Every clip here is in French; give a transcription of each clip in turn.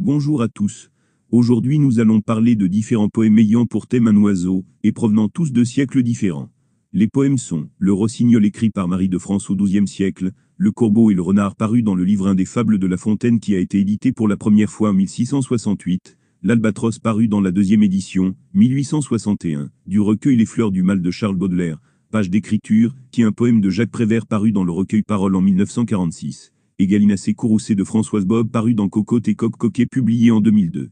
Bonjour à tous. Aujourd'hui nous allons parler de différents poèmes ayant pour thème un oiseau, et provenant tous de siècles différents. Les poèmes sont Le Rossignol écrit par Marie de France au XIIe siècle, Le Corbeau et le Renard paru dans le livre 1 des Fables de La Fontaine qui a été édité pour la première fois en 1668, L'Albatros paru dans la deuxième édition, 1861, du recueil Les Fleurs du Mal de Charles Baudelaire, page d'écriture, qui est un poème de Jacques Prévert paru dans le recueil Paroles en 1946. Et Gallinacé courroucé de Françoise Bob paru dans Cocotte et Coq Coquet publié en 2002.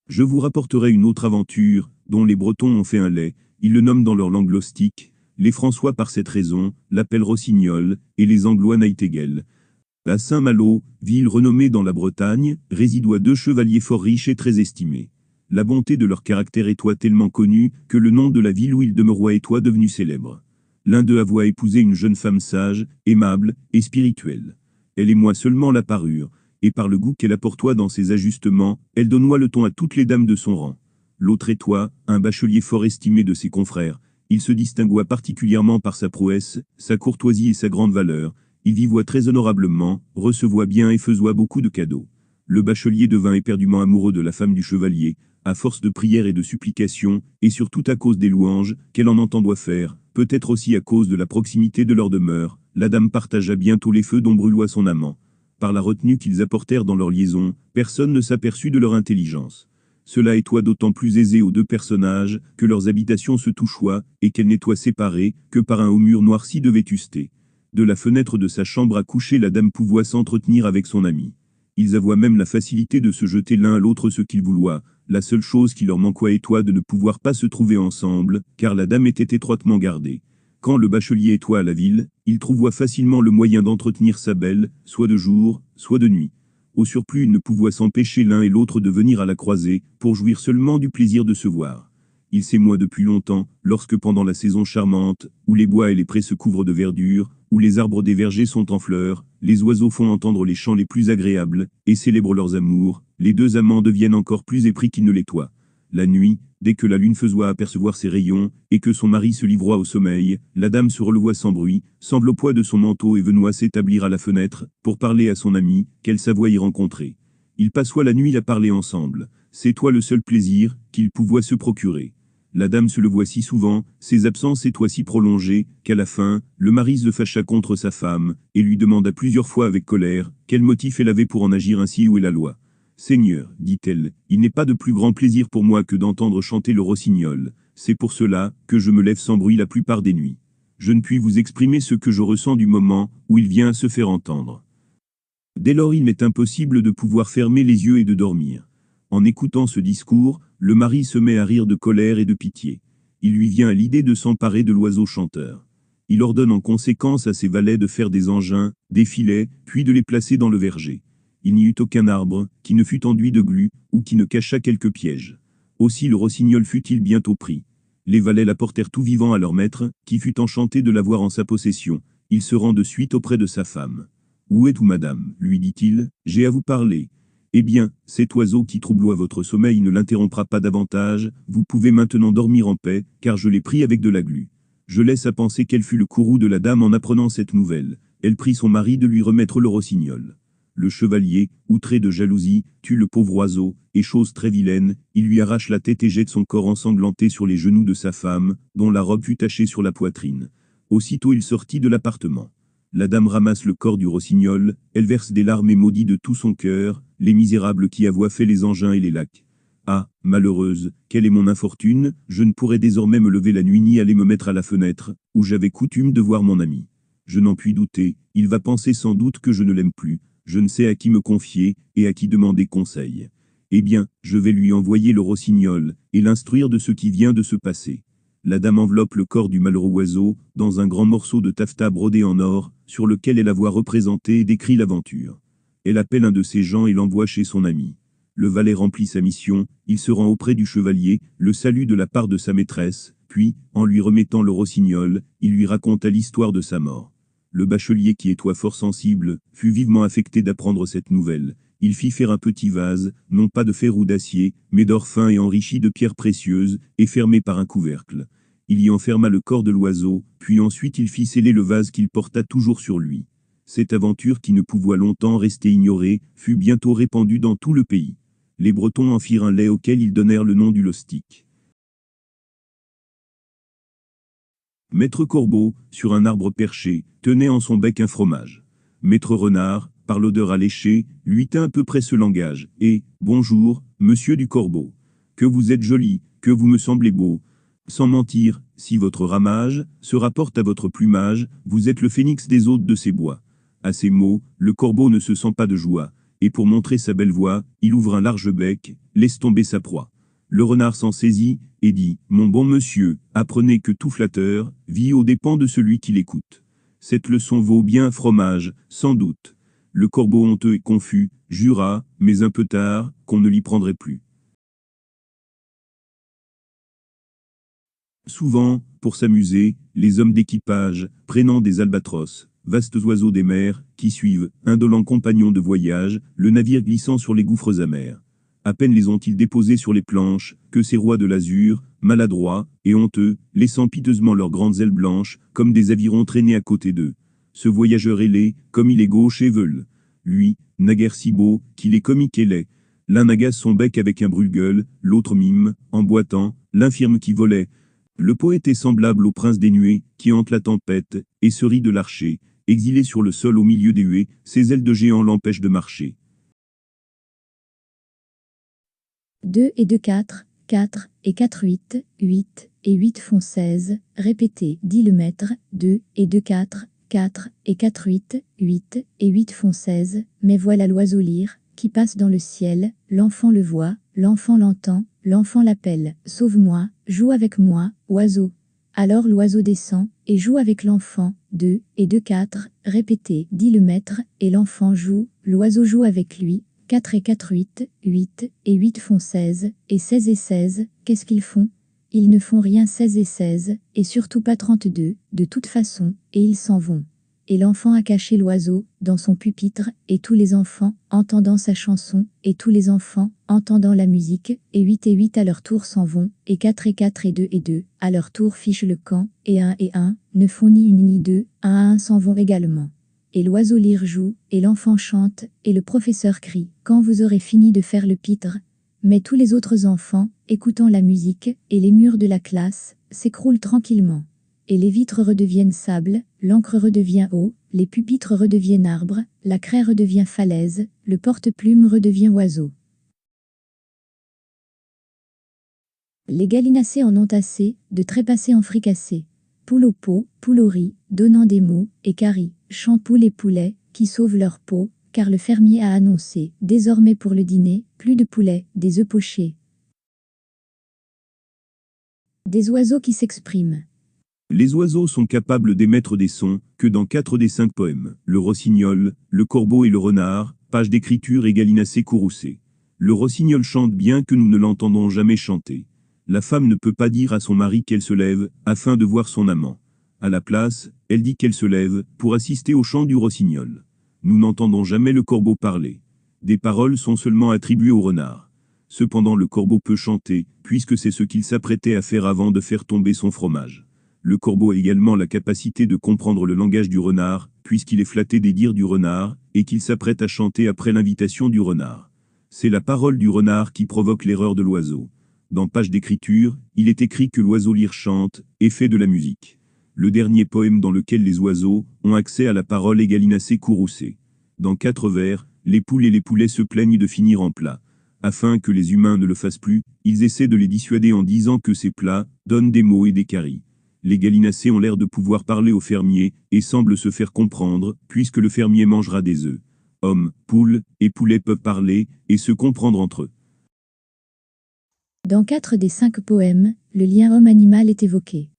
Je vous rapporterai une autre aventure, dont les Bretons ont fait un lait, ils le nomment dans leur langue lostique, les François par cette raison, l'appellent Rossignol, et les Anglois Nightingale. À Saint-Malo, ville renommée dans la Bretagne, résidoient deux chevaliers fort riches et très estimés. La bonté de leur caractère étoit tellement connue, que le nom de la ville où ils demeuraient étoit devenu célèbre. L'un d'eux avoit épousé une jeune femme sage, aimable, et spirituelle. Elle émoit seulement la parure, et par le goût qu'elle apportoit dans ses ajustements, elle donnoit le ton à toutes les dames de son rang. L'autre étoit, un bachelier fort estimé de ses confrères. Il se distinguoit particulièrement par sa prouesse, sa courtoisie et sa grande valeur. Il vivoit très honorablement, recevoit bien et faisoit beaucoup de cadeaux. Le bachelier devint éperdument amoureux de la femme du chevalier, à force de prières et de supplications, et surtout à cause des louanges qu'elle en entendoit faire, peut-être aussi à cause de la proximité de leur demeure. La dame partagea bientôt les feux dont brûloit son amant. Par la retenue qu'ils apportèrent dans leur liaison, personne ne s'aperçut de leur intelligence. Cela étoit d'autant plus aisé aux deux personnages, que leurs habitations se touchoient, et qu'elles n'étoient séparées, que par un haut mur noirci de vétusté. De la fenêtre de sa chambre à coucher la dame pouvoit s'entretenir avec son ami. Ils avoient même la facilité de se jeter l'un à l'autre ce qu'ils vouloient. La seule chose qui leur manquoit étoit de ne pouvoir pas se trouver ensemble, car la dame était étroitement gardée. Quand le bachelier étoit à la ville, il trouvoit facilement le moyen d'entretenir sa belle, soit de jour, soit de nuit. Au surplus ils ne pouvoient s'empêcher l'un et l'autre de venir à la croisée, pour jouir seulement du plaisir de se voir. Il s'émoit depuis longtemps, lorsque pendant la saison charmante, où les bois et les prés se couvrent de verdure, où les arbres des vergers sont en fleurs, les oiseaux font entendre les chants les plus agréables, et célèbrent leurs amours, les deux amants deviennent encore plus épris qu'ils ne l'étoient. La nuit, dès que la lune faisoit apercevoir ses rayons, et que son mari se livroit au sommeil, la dame se relevoit sans bruit, semble au poids de son manteau et venoit s'établir à la fenêtre, pour parler à son ami, qu'elle savoit y rencontrer. Ils passoient la nuit à parler ensemble, c'est toi le seul plaisir, qu'ils pouvoient se procurer. La dame se le voit si souvent, ses absences étoient si prolongées, qu'à la fin, le mari se fâcha contre sa femme, et lui demanda plusieurs fois avec colère, quel motif elle avait pour en agir ainsi, où est la loi. Seigneur, dit-elle, il n'est pas de plus grand plaisir pour moi que d'entendre chanter le rossignol, c'est pour cela que je me lève sans bruit la plupart des nuits. Je ne puis vous exprimer ce que je ressens du moment où il vient à se faire entendre. Dès lors il m'est impossible de pouvoir fermer les yeux et de dormir. En écoutant ce discours, le mari se met à rire de colère et de pitié. Il lui vient à l'idée de s'emparer de l'oiseau chanteur. Il ordonne en conséquence à ses valets de faire des engins, des filets, puis de les placer dans le verger. Il n'y eut aucun arbre, qui ne fût enduit de glu, ou qui ne cachât quelques pièges. Aussi le rossignol fut-il bientôt pris. Les valets l'apportèrent tout vivant à leur maître, qui fut enchanté de l'avoir en sa possession. Il se rend de suite auprès de sa femme. « Où êtes-vous, madame ?» lui dit-il, « j'ai à vous parler. » « Eh bien, cet oiseau qui troubloit votre sommeil ne l'interrompra pas davantage, vous pouvez maintenant dormir en paix, car je l'ai pris avec de la glu. » Je laisse à penser quel fut le courroux de la dame en apprenant cette nouvelle. Elle prie son mari de lui remettre le rossignol. Le chevalier, outré de jalousie, tue le pauvre oiseau, et chose très vilaine, il lui arrache la tête et jette son corps ensanglanté sur les genoux de sa femme, dont la robe fut tachée sur la poitrine. Aussitôt il sortit de l'appartement. La dame ramasse le corps du rossignol, elle verse des larmes et maudit de tout son cœur les misérables qui avoient fait les engins et les lacs. Ah, malheureuse, quelle est mon infortune, je ne pourrai désormais me lever la nuit ni aller me mettre à la fenêtre, où j'avais coutume de voir mon ami. Je n'en puis douter, il va penser sans doute que je ne l'aime plus, je ne sais à qui me confier, et à qui demander conseil. Eh bien, je vais lui envoyer le rossignol, et l'instruire de ce qui vient de se passer. La dame enveloppe le corps du malheureux oiseau, dans un grand morceau de taffetas brodé en or, sur lequel elle avoit représenté et décrit l'aventure. Elle appelle un de ses gens et l'envoie chez son ami. Le valet remplit sa mission, il se rend auprès du chevalier, le salue de la part de sa maîtresse, puis, en lui remettant le rossignol, il lui raconta l'histoire de sa mort. Le bachelier qui étoit fort sensible, fut vivement affecté d'apprendre cette nouvelle. il fit faire un petit vase, non pas de fer ou d'acier, mais d'or fin et enrichi de pierres précieuses, et fermé par un couvercle. Il y enferma le corps de l'oiseau, puis ensuite il fit sceller le vase qu'il porta toujours sur lui. Cette aventure qui ne pouvait longtemps rester ignorée, fut bientôt répandue dans tout le pays. Les Bretons en firent un lait auquel ils donnèrent le nom du lostic. Maître Corbeau, sur un arbre perché, tenait en son bec un fromage. Maître Renard, par l'odeur alléchée, lui tint à peu près ce langage, et « Bonjour, monsieur du Corbeau. Que vous êtes joli, que vous me semblez beau. Sans mentir, si votre ramage se rapporte à votre plumage, vous êtes le phénix des hôtes de ces bois. » À ces mots, le Corbeau ne se sent pas de joie, et pour montrer sa belle voix, il ouvre un large bec, laisse tomber sa proie. Le renard s'en saisit, et dit, « Mon bon monsieur, apprenez que tout flatteur vit aux dépens de celui qui l'écoute. Cette leçon vaut bien un fromage, sans doute. » Le Corbeau honteux et confus, jura, mais un peu tard, qu'on ne l'y prendrait plus. Souvent, pour s'amuser, les hommes d'équipage, prenant des albatros, vastes oiseaux des mers, qui suivent, indolents compagnons de voyage, le navire glissant sur les gouffres amers. À peine les ont-ils déposés sur les planches, que ces rois de l'azur, maladroits et honteux, laissant piteusement leurs grandes ailes blanches, comme des avirons traînés à côté d'eux. Ce voyageur ailé, comme il est gauche et veule. Lui, naguère si beau, qu'il est comique et laid. L'un agace son bec avec un brûle-gueule, l'autre mime, en boitant, l'infirme qui volait. Le poète est semblable au prince des nuées, qui hante la tempête, et se rit de l'archer. Exilé sur le sol au milieu des huées, ses ailes de géant l'empêchent de marcher. 2 et 2 4, 4 et 4 8, 8 et 8 font 16, répétez, dit le maître, 2 et 2 4, 4 et 4 8, 8 et 8 font 16, mais voilà l'oiseau lyre, qui passe dans le ciel, l'enfant le voit, l'enfant l'entend, l'enfant l'appelle, sauve-moi, joue avec moi, oiseau. Alors l'oiseau descend, et joue avec l'enfant, 2 et 2 4, répétez, dit le maître, et l'enfant joue, l'oiseau joue avec lui, 4 et 4 8, 8 et 8 font 16, et 16 et 16, qu'est-ce qu'ils font? Ils ne font rien 16 et 16, et surtout pas 32, de toute façon, et ils s'en vont. Et l'enfant a caché l'oiseau, dans son pupitre, et tous les enfants, entendant sa chanson, et tous les enfants, entendant la musique, et 8 à leur tour s'en vont, et 4 et 2, à leur tour fichent le camp, et 1, ne font ni une ni deux, 1 à 1 s'en vont également. Et l'oiseau lyre joue, et l'enfant chante, et le professeur crie, quand vous aurez fini de faire le pitre. Mais tous les autres enfants, écoutant la musique, et les murs de la classe, s'écroulent tranquillement. Et les vitres redeviennent sable, l'encre redevient eau, les pupitres redeviennent arbres, la craie redevient falaise, le porte-plume redevient oiseau. Les gallinacés en ont assez, de trépasser en fricassé. Poule au pot, poule au riz, donnant des mots, et carie, chant poule et poulet, qui sauvent leur peau, car le fermier a annoncé, désormais pour le dîner, plus de poulet, des œufs pochés. Des oiseaux qui s'expriment. Les oiseaux sont capables d'émettre des sons que dans 4 des 5 poèmes. Le rossignol, le corbeau et le renard, page d'écriture et gallinacé courroucé. Le rossignol chante bien que nous ne l'entendons jamais chanter. La femme ne peut pas dire à son mari qu'elle se lève, afin de voir son amant. À la place, elle dit qu'elle se lève, pour assister au chant du rossignol. Nous n'entendons jamais le corbeau parler. Des paroles sont seulement attribuées au renard. Cependant le corbeau peut chanter, puisque c'est ce qu'il s'apprêtait à faire avant de faire tomber son fromage. Le corbeau a également la capacité de comprendre le langage du renard, puisqu'il est flatté des dires du renard, et qu'il s'apprête à chanter après l'invitation du renard. C'est la parole du renard qui provoque l'erreur de l'oiseau. Dans page d'écriture, il est écrit que l'oiseau lyre chante, et fait de la musique. Le dernier poème dans lequel les oiseaux ont accès à la parole est gallinacé courroucé. Dans 4 vers, les poules et les poulets se plaignent de finir en plat. Afin que les humains ne le fassent plus, ils essaient de les dissuader en disant que ces plats donnent des mots et des caries. Les gallinacés ont l'air de pouvoir parler au fermier, et semblent se faire comprendre, puisque le fermier mangera des œufs. Hommes, poules et poulets peuvent parler, et se comprendre entre eux. Dans 4 des 5 poèmes, le lien homme-animal est évoqué.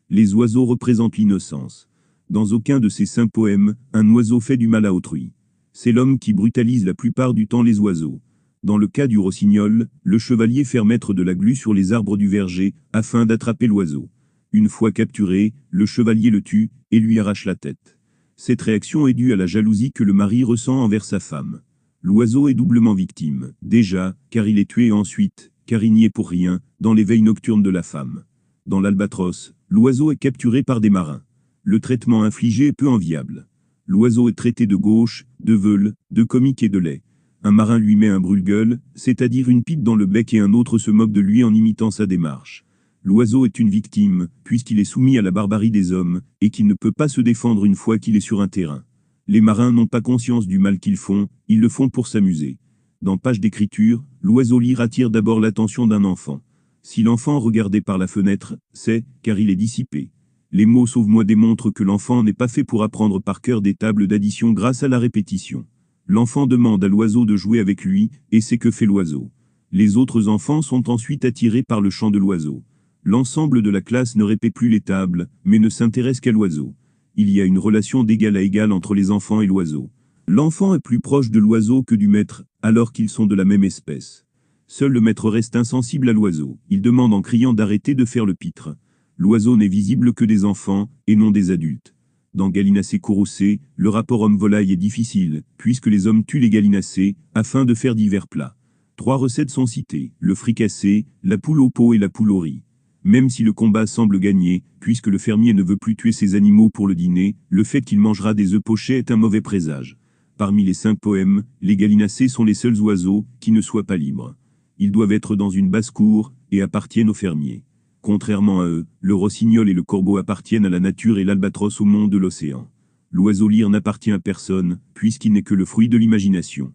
Les oiseaux représentent l'innocence. Dans aucun de ces 5 poèmes, un oiseau fait du mal à autrui. C'est l'homme qui brutalise la plupart du temps les oiseaux. Dans le cas du rossignol, le chevalier fait mettre de la glu sur les arbres du verger, afin d'attraper l'oiseau. Une fois capturé, le chevalier le tue, et lui arrache la tête. Cette réaction est due à la jalousie que le mari ressent envers sa femme. L'oiseau est doublement victime, déjà, car il est tué et ensuite, car il n'y est pour rien, dans l'éveil nocturne de la femme. Dans l'Albatros, l'oiseau est capturé par des marins. Le traitement infligé est peu enviable. L'oiseau est traité de gauche, de veule, de comique et de laid. Un marin lui met un brûle-gueule, c'est-à-dire une pipe dans le bec et un autre se moque de lui en imitant sa démarche. L'oiseau est une victime, puisqu'il est soumis à la barbarie des hommes, et qu'il ne peut pas se défendre une fois qu'il est sur un terrain. Les marins n'ont pas conscience du mal qu'ils font, ils le font pour s'amuser. Dans Page d'écriture, l'oiseau lyre attire d'abord l'attention d'un enfant. Si l'enfant regardait par la fenêtre, c'est car il est dissipé. Les mots sauve-moi démontrent que l'enfant n'est pas fait pour apprendre par cœur des tables d'addition grâce à la répétition. L'enfant demande à l'oiseau de jouer avec lui, et c'est que fait l'oiseau. Les autres enfants sont ensuite attirés par le chant de l'oiseau. L'ensemble de la classe ne répète plus les tables, mais ne s'intéresse qu'à l'oiseau. Il y a une relation d'égal à égal entre les enfants et l'oiseau. L'enfant est plus proche de l'oiseau que du maître, alors qu'ils sont de la même espèce. Seul le maître reste insensible à l'oiseau. Il demande en criant d'arrêter de faire le pitre. L'oiseau n'est visible que des enfants, et non des adultes. Dans Gallinacés courroucés, le rapport homme-volaille est difficile, puisque les hommes tuent les gallinacés, afin de faire divers plats. 3 recettes sont citées, le fricassé, la poule au pot et la poule au riz. Même si le combat semble gagné, puisque le fermier ne veut plus tuer ses animaux pour le dîner, le fait qu'il mangera des œufs pochés est un mauvais présage. Parmi les 5 poèmes, les gallinacés sont les seuls oiseaux qui ne soient pas libres. Ils doivent être dans une basse-cour et appartiennent aux fermiers. Contrairement à eux, le rossignol et le corbeau appartiennent à la nature et l'albatros au monde de l'océan. L'oiseau lyre n'appartient à personne, puisqu'il n'est que le fruit de l'imagination.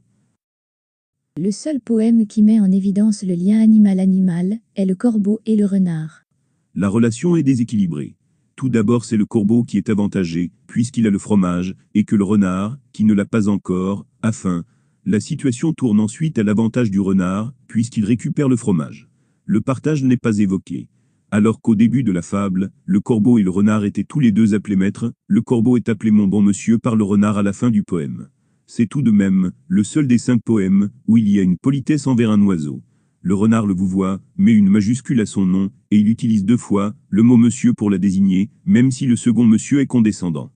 Le seul poème qui met en évidence le lien animal-animal est le corbeau et le renard. La relation est déséquilibrée. Tout d'abord, c'est le corbeau qui est avantagé, puisqu'il a le fromage, et que le renard, qui ne l'a pas encore, a faim. La situation tourne ensuite à l'avantage du renard, puisqu'il récupère le fromage. Le partage n'est pas évoqué. Alors qu'au début de la fable, le corbeau et le renard étaient tous les deux appelés maîtres, le corbeau est appelé mon bon monsieur par le renard à la fin du poème. C'est tout de même le seul des 5 poèmes où il y a une politesse envers un oiseau. Le renard le vouvoie, met une majuscule à son nom, et il utilise 2 fois le mot monsieur pour la désigner, même si le second monsieur est condescendant.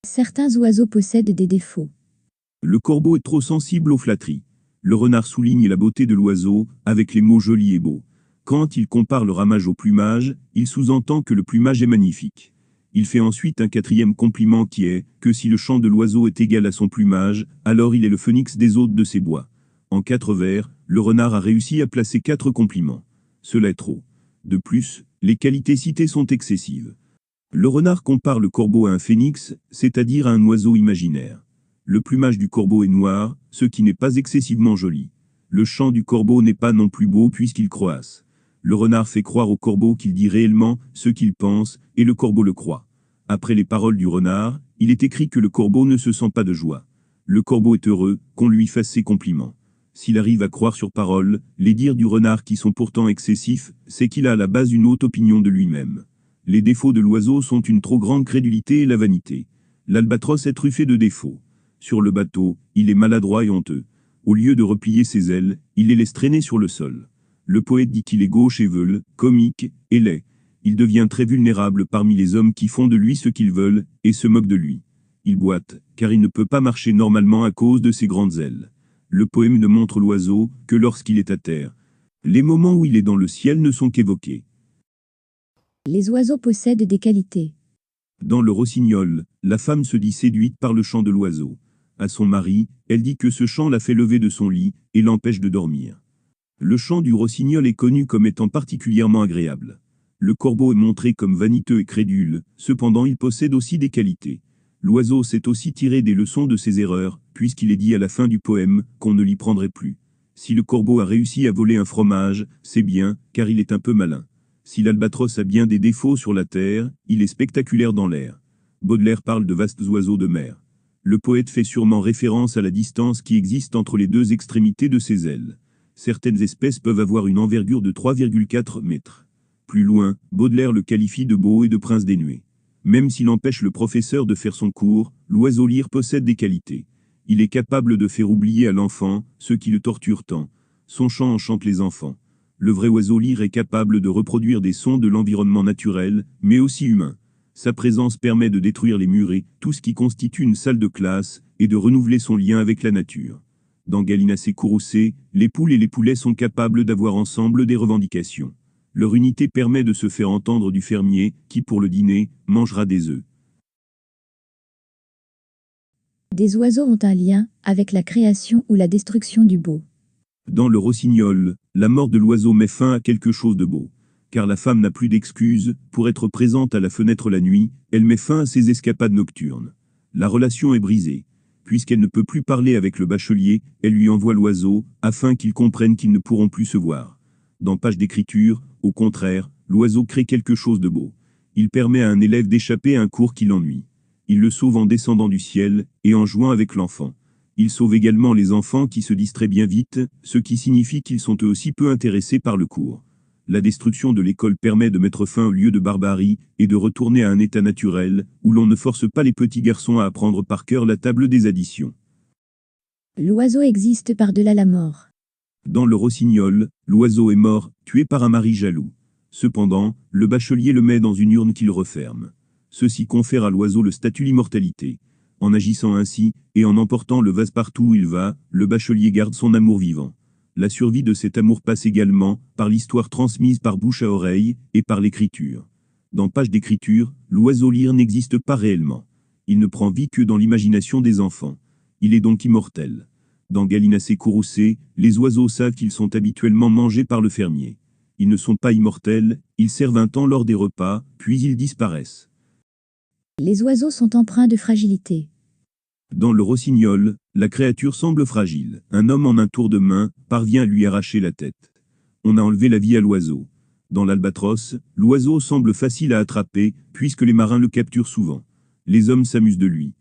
Certains oiseaux possèdent des défauts. Le corbeau est trop sensible aux flatteries. Le renard souligne la beauté de l'oiseau, avec les mots jolis et beaux. Quand il compare le ramage au plumage, il sous-entend que le plumage est magnifique. Il fait ensuite un 4e compliment qui est que si le chant de l'oiseau est égal à son plumage, alors il est le phénix des hôtes de ses bois. En 4 vers, le renard a réussi à placer 4 compliments. Cela est trop. De plus, les qualités citées sont excessives. Le renard compare le corbeau à un phénix, c'est-à-dire à un oiseau imaginaire. Le plumage du corbeau est noir, ce qui n'est pas excessivement joli. Le chant du corbeau n'est pas non plus beau puisqu'il croasse. Le renard fait croire au corbeau qu'il dit réellement ce qu'il pense, et le corbeau le croit. Après les paroles du renard, il est écrit que le corbeau ne se sent pas de joie. Le corbeau est heureux qu'on lui fasse ses compliments. S'il arrive à croire sur parole, les dires du renard qui sont pourtant excessifs, c'est qu'il a à la base une haute opinion de lui-même. Les défauts de l'oiseau sont une trop grande crédulité et la vanité. L'albatros est truffé de défauts. Sur le bateau, il est maladroit et honteux. Au lieu de replier ses ailes, il les laisse traîner sur le sol. Le poète dit qu'il est gauche et veule, comique, et laid. Il devient très vulnérable parmi les hommes qui font de lui ce qu'ils veulent, et se moquent de lui. Il boite, car il ne peut pas marcher normalement à cause de ses grandes ailes. Le poème ne montre l'oiseau que lorsqu'il est à terre. Les moments où il est dans le ciel ne sont qu'évoqués. Les oiseaux possèdent des qualités. Dans le rossignol, la femme se dit séduite par le chant de l'oiseau. À son mari, elle dit que ce chant la fait lever de son lit et l'empêche de dormir. Le chant du rossignol est connu comme étant particulièrement agréable. Le corbeau est montré comme vaniteux et crédule, cependant il possède aussi des qualités. L'oiseau sait aussi tirer des leçons de ses erreurs, puisqu'il est dit à la fin du poème qu'on ne l'y prendrait plus. Si le corbeau a réussi à voler un fromage, c'est bien, car il est un peu malin. Si l'albatros a bien des défauts sur la terre, il est spectaculaire dans l'air. Baudelaire parle de vastes oiseaux de mer. Le poète fait sûrement référence à la distance qui existe entre les 2 extrémités de ses ailes. Certaines espèces peuvent avoir une envergure de 3,4 mètres. Plus loin, Baudelaire le qualifie de beau et de prince des nuées. Même s'il empêche le professeur de faire son cours, l'oiseau lyre possède des qualités. Il est capable de faire oublier à l'enfant ce qui le torture tant. Son chant enchante les enfants. Le vrai oiseau lyre est capable de reproduire des sons de l'environnement naturel, mais aussi humain. Sa présence permet de détruire les murs et tout ce qui constitue une salle de classe et de renouveler son lien avec la nature. Dans Gallinacé Courroucé, les poules et les poulets sont capables d'avoir ensemble des revendications. Leur unité permet de se faire entendre du fermier, qui pour le dîner, mangera des œufs. Des oiseaux ont un lien avec la création ou la destruction du beau. Dans le Rossignol, la mort de l'oiseau met fin à quelque chose de beau. Car la femme n'a plus d'excuses pour être présente à la fenêtre la nuit, elle met fin à ses escapades nocturnes. La relation est brisée. Puisqu'elle ne peut plus parler avec le bachelier, elle lui envoie l'oiseau, afin qu'ils comprennent qu'ils ne pourront plus se voir. Dans Page d'écriture, au contraire, l'oiseau crée quelque chose de beau. Il permet à un élève d'échapper à un cours qui l'ennuie. Il le sauve en descendant du ciel, et en jouant avec l'enfant. Il sauve également les enfants qui se distraient bien vite, ce qui signifie qu'ils sont eux aussi peu intéressés par le cours. La destruction de l'école permet de mettre fin au lieu de barbarie, et de retourner à un état naturel, où l'on ne force pas les petits garçons à apprendre par cœur la table des additions. L'oiseau existe par-delà la mort. Dans le Rossignol, l'oiseau est mort, tué par un mari jaloux. Cependant, le bachelier le met dans une urne qu'il referme. Ceci confère à l'oiseau le statut d'immortalité. En agissant ainsi, et en emportant le vase partout où il va, le bachelier garde son amour vivant. La survie de cet amour passe également par l'histoire transmise par bouche à oreille et par l'écriture. Dans Page d'écriture, l'oiseau lyre n'existe pas réellement. Il ne prend vie que dans l'imagination des enfants. Il est donc immortel. Dans Gallinacé Courroucé, les oiseaux savent qu'ils sont habituellement mangés par le fermier. Ils ne sont pas immortels, ils servent un temps lors des repas, puis ils disparaissent. Les oiseaux sont empreints de fragilité. Dans le Rossignol, la créature semble fragile. Un homme en un tour de main parvient à lui arracher la tête. On a enlevé la vie à l'oiseau. Dans l'Albatros, l'oiseau semble facile à attraper, puisque les marins le capturent souvent. Les hommes s'amusent de lui.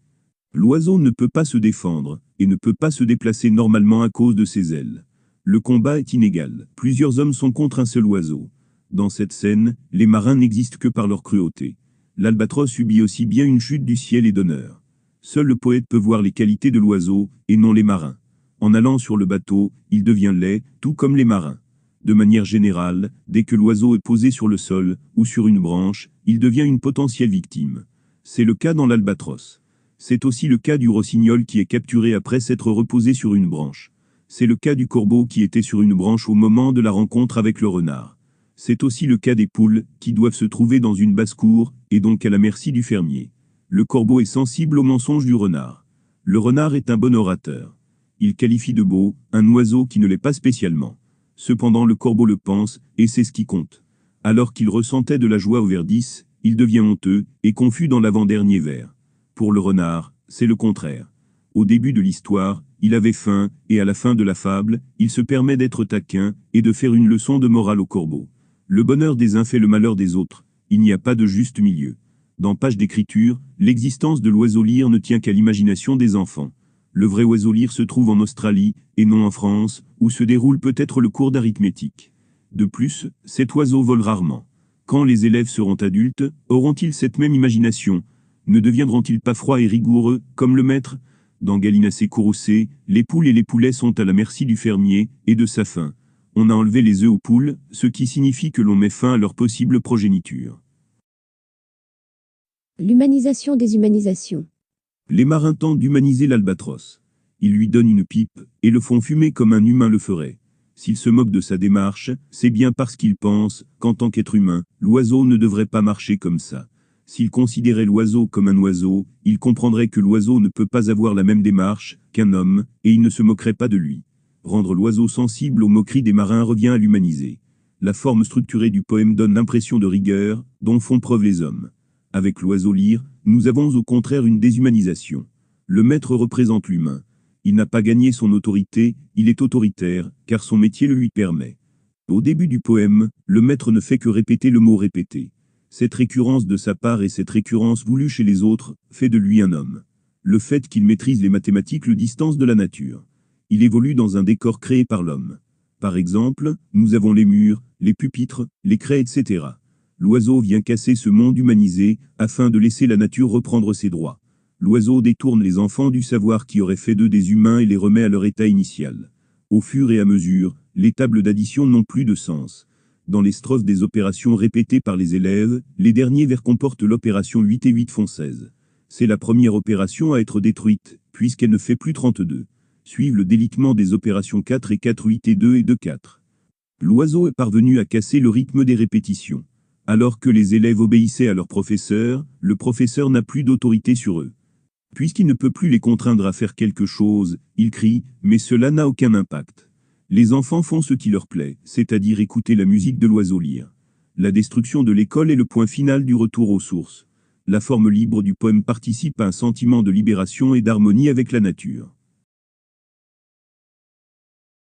L'oiseau ne peut pas se défendre, et ne peut pas se déplacer normalement à cause de ses ailes. Le combat est inégal. Plusieurs hommes sont contre un seul oiseau. Dans cette scène, les marins n'existent que par leur cruauté. L'Albatros subit aussi bien une chute du ciel et d'honneur. Seul le poète peut voir les qualités de l'oiseau, et non les marins. En allant sur le bateau, il devient laid, tout comme les marins. De manière générale, dès que l'oiseau est posé sur le sol, ou sur une branche, il devient une potentielle victime. C'est le cas dans l'Albatros. C'est aussi le cas du rossignol qui est capturé après s'être reposé sur une branche. C'est le cas du corbeau qui était sur une branche au moment de la rencontre avec le renard. C'est aussi le cas des poules, qui doivent se trouver dans une basse-cour, et donc à la merci du fermier. Le corbeau est sensible au mensonge du renard. Le renard est un bon orateur. Il qualifie de beau un oiseau qui ne l'est pas spécialement. Cependant le corbeau le pense, et c'est ce qui compte. Alors qu'il ressentait de la joie au vers 10, il devient honteux, et confus dans l'avant-dernier vers. Pour le renard, c'est le contraire. Au début de l'histoire, il avait faim, et à la fin de la fable, il se permet d'être taquin, et de faire une leçon de morale au corbeau. Le bonheur des uns fait le malheur des autres, il n'y a pas de juste milieu. Dans Page d'écriture, l'existence de l'oiseau lyre ne tient qu'à l'imagination des enfants. Le vrai oiseau lyre se trouve en Australie, et non en France, où se déroule peut-être le cours d'arithmétique. De plus, cet oiseau vole rarement. Quand les élèves seront adultes, auront-ils cette même imagination? Ne deviendront-ils pas froids et rigoureux, comme le maître? Dans Gallinacé Courroucé, les poules et les poulets sont à la merci du fermier, et de sa faim. On a enlevé les œufs aux poules, ce qui signifie que l'on met fin à leur possible progéniture. L'humanisation des humanisations. Les marins tentent d'humaniser l'Albatros. Ils lui donnent une pipe, et le font fumer comme un humain le ferait. S'ils se moquent de sa démarche, c'est bien parce qu'ils pensent qu'en tant qu'être humain, l'oiseau ne devrait pas marcher comme ça. S'ils considéraient l'oiseau comme un oiseau, ils comprendraient que l'oiseau ne peut pas avoir la même démarche qu'un homme, et ils ne se moqueraient pas de lui. Rendre l'oiseau sensible aux moqueries des marins revient à l'humaniser. La forme structurée du poème donne l'impression de rigueur, dont font preuve les hommes. Avec l'oiseau lyre, nous avons au contraire une déshumanisation. Le maître représente l'humain. Il n'a pas gagné son autorité, il est autoritaire, car son métier le lui permet. Au début du poème, le maître ne fait que répéter le mot répété. Cette récurrence de sa part et cette récurrence voulue chez les autres, fait de lui un homme. Le fait qu'il maîtrise les mathématiques le distance de la nature. Il évolue dans un décor créé par l'homme. Par exemple, nous avons les murs, les pupitres, les craies, etc. L'oiseau vient casser ce monde humanisé, afin de laisser la nature reprendre ses droits. L'oiseau détourne les enfants du savoir qui aurait fait d'eux des humains et les remet à leur état initial. Au fur et à mesure, les tables d'addition n'ont plus de sens. dans les strophes des opérations répétées par les élèves, les derniers vers comportent l'opération 8 et 8 font 16. C'est la première opération à être détruite, puisqu'elle ne fait plus 32. Suivent le délitement des opérations 4 et 4 8 et 2 4. L'oiseau est parvenu à casser le rythme des répétitions. Alors que les élèves obéissaient à leur professeur, le professeur n'a plus d'autorité sur eux. Puisqu'il ne peut plus les contraindre à faire quelque chose, il crie, mais cela n'a aucun impact. Les enfants font ce qui leur plaît, c'est-à-dire écouter la musique de l'oiseau lire. La destruction de l'école est le point final du retour aux sources. La forme libre du poème participe à un sentiment de libération et d'harmonie avec la nature.